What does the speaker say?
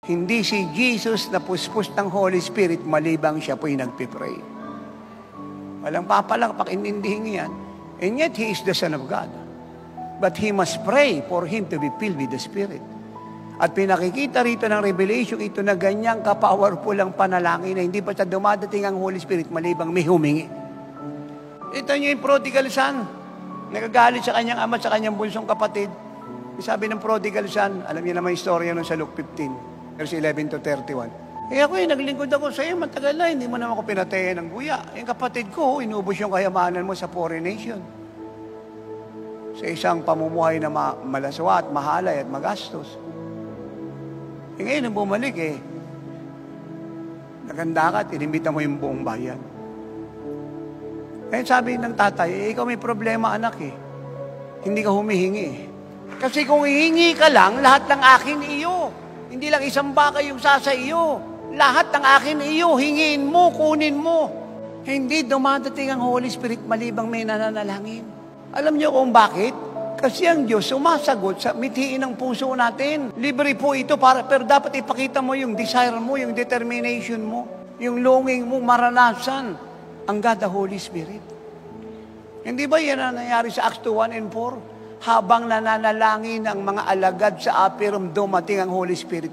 Hindi si Jesus na puspos ng Holy Spirit malibang siya po'y nagpipray. Walang papalang pakinindihin yan. And yet, He is the Son of God. But He must pray for Him to be filled with the Spirit. At pinakikita rito ng Revelation ito na ganyang ka-powerful ang panalangin na hindi pa sa dumadating ang Holy Spirit malibang may humingi. Ito niyo yung prodigal son. Nagagalit sa kanyang ama, sa kanyang bunsong kapatid. Sabi ng prodigal son, alam niyo naman yung storya nun sa Luke 15, verse 11 to 31. Ako naglingkod ako sa iyo, matagal na, hindi mo naman ako pinatayan ng guya. Yung kapatid ko, inubos yung kayamanan mo sa foreign nation. Sa isang pamumuhay na malaswa at mahalay at magastos. Ngayon, nang bumalik naganda ka at inimbita mo yung buong bayan. Kaya sabi ng tatay, ikaw may problema anak Hindi ka humihingi Kasi kung hihingi ka lang, lahat ng akin iyo. Hindi lang isang baka yung sasa iyo. Lahat ng akin iyo, hingiin mo, kunin mo. Hindi dumadating ang Holy Spirit malibang may nananalangin. Alam niyo kung bakit? Kasi ang Diyos sumasagot sa mithiin ng puso natin. Libre po ito, pero dapat ipakita mo yung desire mo, yung determination mo, yung longing mo, maranasan ang God, the Holy Spirit. Hindi ba yan ang nangyari sa Acts 2:1 and 4? Habang nananalangin ang mga alagad sa upper room, dumating ang Holy Spirit.